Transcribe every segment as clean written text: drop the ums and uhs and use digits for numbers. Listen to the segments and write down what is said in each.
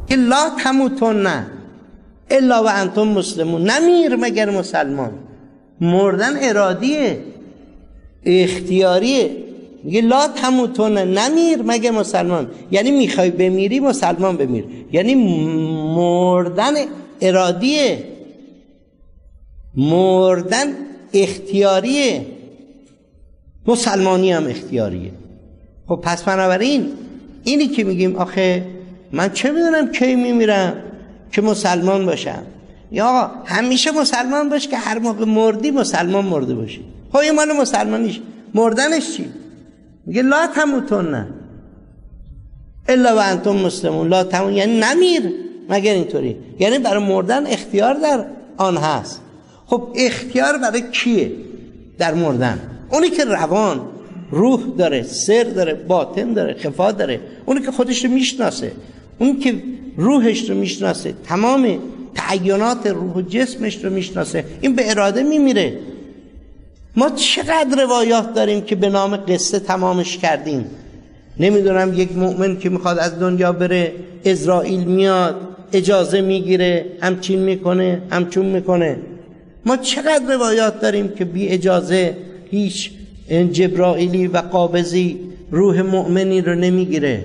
که لا تموتن الا و انتم مسلمون، نمیر مگر مسلمان. مردن ارادیه، اختیاریه. میگه لا تموتن، نمیر مگر مسلمان، یعنی میخوای بمیری مسلمان بمیر، یعنی مردن ارادیه، مردن اختیاریه، مسلمانی هم اختیاریه. خب پس بنابراین اینی که میگیم آخه من چه میدونم کی میمیرم که مسلمان باشم، یا آقا همیشه مسلمان باش که هر موقع مردی مسلمان مرده باشی. خب این مال مسلمانیش، مردنش چی؟ میگه لا تموتن الا و انتم مسلمون، لا تموتن یعنی نمیر مگر اینطوری، یعنی برای مردن اختیار در آن هست. خب اختیار برای کیه در مردن؟ اونی که روان روح داره، سر داره، باطن داره، خفا داره، اونی که خودش رو میشناسه، اونی که روحش رو میشناسه، تمام تعینات روح و جسمش رو میشناسه، این به اراده میمیره. ما چقدر روایات داریم که به نام قصه تمامش کردیم. نمیدونم یک مؤمن که میخواد از دنیا بره، عزرائیل میاد اجازه میگیره، همچین میکنه همچون میکنه. ما چقدر روایات داریم که بی اجازه هیچ جبرائیلی و قابضی روح مؤمنی رو نمیگیره.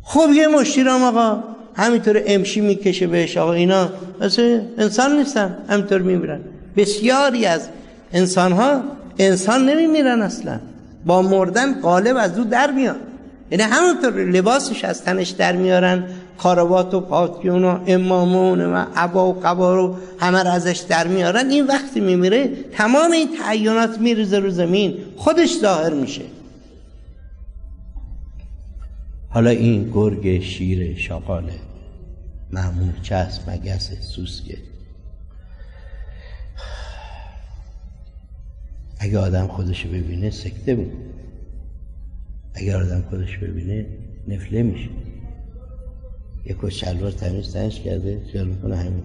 خب یه مشتیرم آقا همینطور امشی میکشه بهش، آقا اینا مثل انسان نیستن، همینطور میمیرن. بسیاری از انسانها انسان نمیمیرن اصلا، با مردن قالب از او در میاد، یعنی همونطور لباسش از تنش در میارن، کاروات و پاتیون و امامون و عبا و قبا رو همه رو ازش در میارن. این وقتی میمیره تمام این تعینات میریزه رو زمین، خودش ظاهر میشه. حالا این گرگ، شیر، شاقاله، مامور، چسب، مگس، سوسکه، اگه آدم خودشو ببینه سکته بود، اگه آدم خودشو ببینه نفله میشه. یک کت شلوار تمیز تنش کرده خیال میکنه همین